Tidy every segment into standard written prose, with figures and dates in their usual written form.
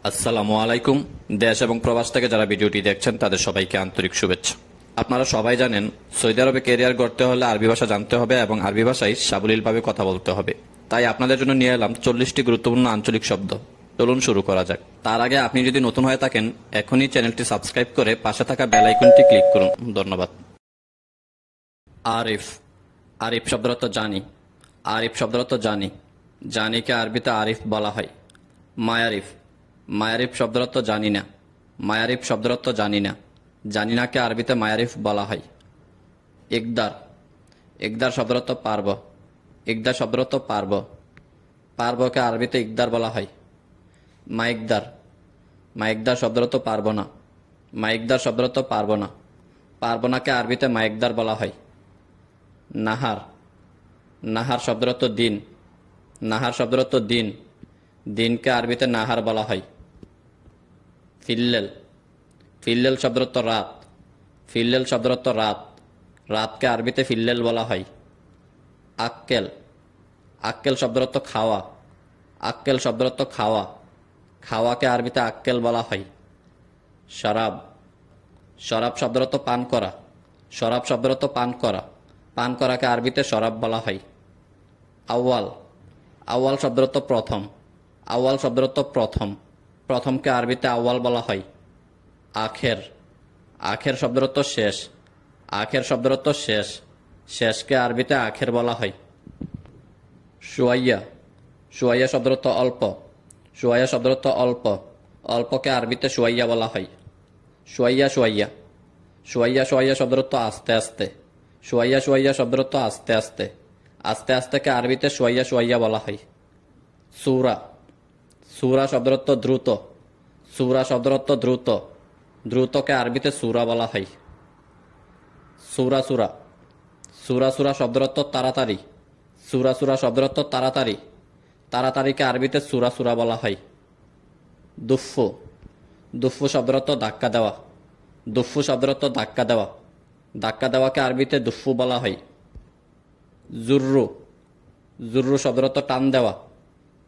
আসসালামু আলাইকুম। দেশ এবং প্রবাস থেকে যারা ভিডিওটি দেখছেন তাদের সবাইকে আন্তরিক শুভেচ্ছা। আপনারা সবাই জানেন, সৌদি আরবে ক্যারিয়ার গড়তে হলে আরবি ভাষা জানতে হবে এবং আরবি ভাষায় সাবলীলভাবে কথা বলতে হবে। তাই আপনাদের জন্য নিয়ে এলাম 40টি গুরুত্বপূর্ণ আঞ্চলিক শব্দ। চলুন শুরু করা যাক। তার আগে আপনি যদি নতুন হয়ে থাকেন, এখনই চ্যানেলটি সাবস্ক্রাইব করে পাশে থাকা বেল আইকনটি ক্লিক করুন। ধন্যবাদ। আরিফ। আরিফ শব্দের অর্থ জানি। আরিফ শব্দের অর্থ জানি। জানিকে আরবিতে আরিফ বলা হয়। মায়ারিফ। মায়ারিফ শব্দের অর্থ জানি না। মায়ারিফ শব্দের অর্থ জানি না। জানি নাকে আরবিতে মায়ারিফ বলা হয়। ইকদার। ইকদার শব্দের অর্থ পারব। ইকদার শব্দের অর্থ পারব। পারবকে আরবিতে ইকদার বলা হয়। মাইকদার। মাইকদার শব্দের অর্থ পারব না। মাইকদার শব্দের অর্থ পারব না। পারব নাকে আরবিতে মাইকদার বলা হয়। নাহার। নাহার শব্দের অর্থ দিন। নাহার শব্দের অর্থ দিন। দিনকে আরবিতে নাহার বলা হয়। ফিল্লেল। ফিল্লেল শব্দের অর্থ রাত। ফিল্লেল শব্দের অর্থ রাত। রাতকে আরবিতে ফিল্লেল বলা হয়। আক্কেল। আক্কেল শব্দের অর্থ খাওয়া। আক্কেল শব্দের অর্থ খাওয়া। খাওয়াকে আরবিতে আক্কেল বলা হয়। শরাব। শরাব শব্দের অর্থ পান করা। শরাব শব্দের অর্থ পান করা। পান করাকে আরবিতে শরাব বলা হয়। আউয়াল। আউয়াল শব্দের অর্থ প্রথম। আউয়াল শব্দের অর্থ প্রথম। প্রথমকে আরবিতে আউয়াল বলা হয়। আখের। আখের শব্দের অর্থ শেষ। আখের শব্দের অর্থ শেষ। শেষকে আরবিতে আখের বলা হয়। শুয়াইয়া। শুয়াইয়া শব্দের অর্থ অল্প। শুয়াইয়া শব্দের অর্থ অল্প। অল্পকে আরবিতে শুয়াইয়া বলা হয়। শুয়াইয়া শুয়াইয়া। শুয়াইয়া শুয়াইয়া শব্দের অর্থ আস্তে আস্তে। শুয়াইয়া শুয়াইয়া শব্দের অর্থ আস্তে আস্তে। আস্তে আস্তেকে আরবিতে শুয়াইয়া শুয়াইয়া বলা হয়। সূরা। সূরা শব্দের অর্থ দ্রুত। সূরা শব্দের অর্থ দ্রুত। দ্রুতকে আরবিতে সূরা বলা হয়। সূরা সূরা। সূরা সূরা শব্দের অর্থ তাড়াতাড়ি। সূরা সূরা শব্দের অর্থ তাড়াতাড়ি। তাড়াতাড়িকে আরবিতে সূরা সূরা বলা হয়। দুফু। দুফু শব্দের অর্থ ধাক্কা দেওয়া। দুফু শব্দের অর্থ ধাক্কা দেওয়া। ধাক্কা দেওয়াকে আরবিতে দুফু বলা হয়। জুররু। জুররু শব্দের অর্থ টান দেওয়া।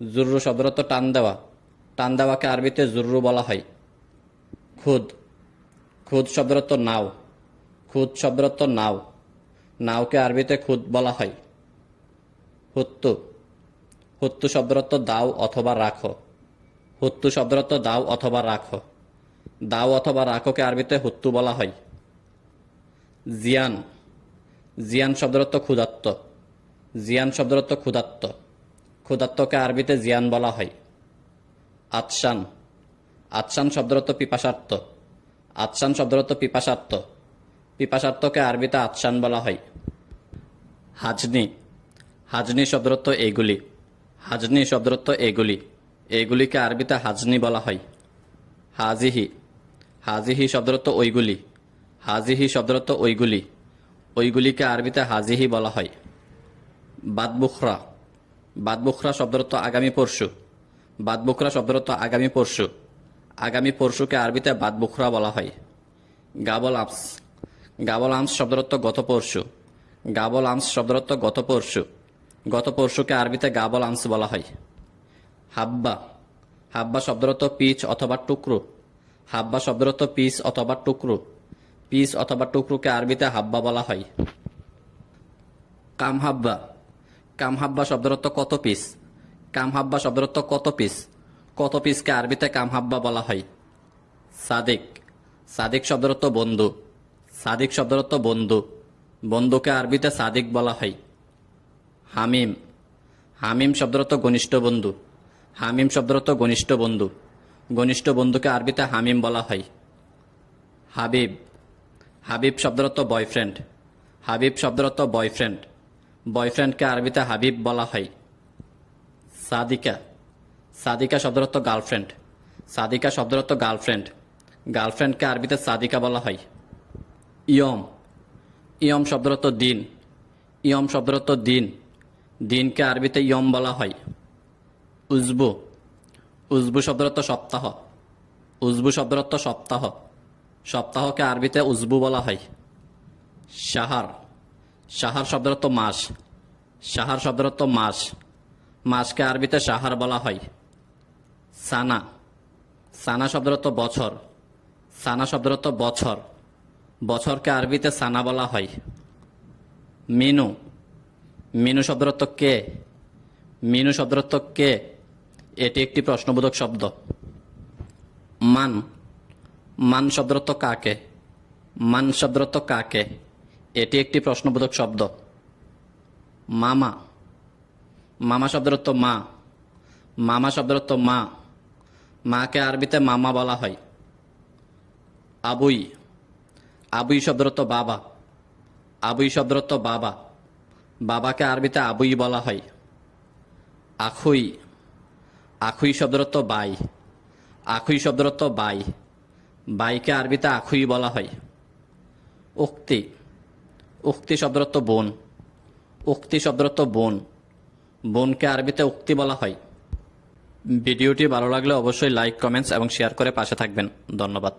জুররু শব্দের অর্থ টান দেওয়া। টান দেওয়াকে আরবিতে জুররু বলা হয়। খুদ। খুদ শব্দের অর্থ নাও। খুদ শব্দের অর্থ নাও। নাওকে আরবিতে খুদ বলা হয়। হুত্তু। হুত্তু শব্দের অর্থ দাও অথবা রাখো। হুত্তু শব্দের অর্থ দাও অথবা রাখো। দাও অথবা রাখোকে আরবিতে হুত্তু বলা হয়। জিয়ান। জিয়ান শব্দের অর্থ ক্ষুধার্ত। জিয়ান শব্দের অর্থ ক্ষুধার্ত। ক্ষুধার্তকে আরবিতে জিয়ান বলা হয়। আতশান। আতশান শব্দের অর্থ পিপাসার্থ। আতশান শব্দের অর্থ পিপাসার্থ। পিপাসার্থকে আরবিতে আতশান বলা হয়। হাজনি। হাজনি শব্দের অর্থ এগুলি। হাজনি শব্দের অর্থ এগুলি। এগুলিকে আরবিতে হাজনি বলা হয়। হাজিহি। হাজিহি শব্দের অর্থ ওইগুলি। হাজিহি শব্দের অর্থ ওইগুলি। ওইগুলিকে আরবিতে হাজিহি বলা হয়। বাদবুখরা। বাদবুখরা শব্দের অর্থ আগামী পরশু। বাদবুখরা শব্দের অর্থ আগামী পরশু। আগামী পরশুকে আরবিতে বাদবুখরা বলা হয়। গাবল আমস। গাবল আমস শব্দের অর্থ গত পরশু। গাবল আমস শব্দের অর্থ গত পরশু। গত পরশুকে আরবিতে গাবল আমস বলা হয়। হাব্বা। হাব্বা শব্দের অর্থ পিচ অথবা টুকরো। হাব্বা শব্দের অর্থ পিচ অথবা টুকরো। পিচ অথবা টুকরোকে আরবিতে হাব্বা বলা হয়। কামহাব্বা। কামহাব্বা শব্দের অর্থ কত পিস। কামহাব্বা শব্দের অর্থ কত পিস। কত পিসকে আরবিতে কামহাব্বা বলা হয়। সাদিক। সাদিক শব্দের অর্থ বন্ধু। সাদিক শব্দের অর্থ বন্ধু। বন্ধুকে আরবিতে সাদিক বলা হয়। হামিম। হামিম শব্দের অর্থ ঘনিষ্ঠ বন্ধু। হামিম শব্দের অর্থ ঘনিষ্ঠ বন্ধু। ঘনিষ্ঠ বন্ধুকে আরবিতে হামিম বলা হয়। হাবিব। হাবিব শব্দের অর্থ বয়ফ্রেন্ড। হাবিব শব্দের অর্থ বয়ফ্রেন্ড। বয়ফ্রেন্ডকে আরবিতে হাবিব বলা হয়। সাদিকা। সাদিকা শব্দের অর্থ গার্লফ্রেন্ড। সাদিকা শব্দের অর্থ গার্লফ্রেন্ড। গার্লফ্রেন্ডকে আরবিতে সাদিকা বলা হয়। ইয়ম। ইয়ম শব্দের অর্থ দিন। ইয়ম শব্দের অর্থ দিন। দিনকে আরবিতে ইয়ম বলা হয়। উজবু। উজবু শব্দের অর্থ সপ্তাহ। উজবু শব্দের অর্থ সপ্তাহ। সপ্তাহকে আরবিতে উজবু বলা হয়। সাহার। সাহার শব্দের অর্থ মাস। সাহার শব্দের অর্থ মাস। মাসকে আরবিতে সাহার বলা হয়। সানা। সানা শব্দের অর্থ বছর। সানা শব্দের অর্থ বছর। বছরকে আরবিতে সানা বলা হয়। মিনু, মিনু শব্দের অর্থ কে। মিনু শব্দের অর্থ কে, এটি একটি প্রশ্নবোধক শব্দ। মান, মান শব্দের অর্থ কাকে। মান শব্দের অর্থ কাকে, এটি একটি প্রশ্নবোধক শব্দ। মামা, মামা শব্দের অর্থ মা। মামা শব্দের অর্থ মা। মাকে আরবিতে মামা বলা হয়। আবুই, আবুই শব্দের অর্থ বাবা। আবুই শব্দের অর্থ বাবা। বাবাকে আরবিতে আবুই বলা হয়। আখুই, আখুই শব্দের অর্থ বাই। আখুই শব্দের অর্থ বাই। বাইকে আরবিতে আখুই বলা হয়। উক্তি, উক্তি শব্দের অর্থ বোন। উক্তি শব্দের অর্থ বোন। বোনকে আরবিতে উক্তি বলা হয়। ভিডিওটি ভালো লাগলে অবশ্যই লাইক, কমেন্টস এবং শেয়ার করে পাশে থাকবেন। ধন্যবাদ।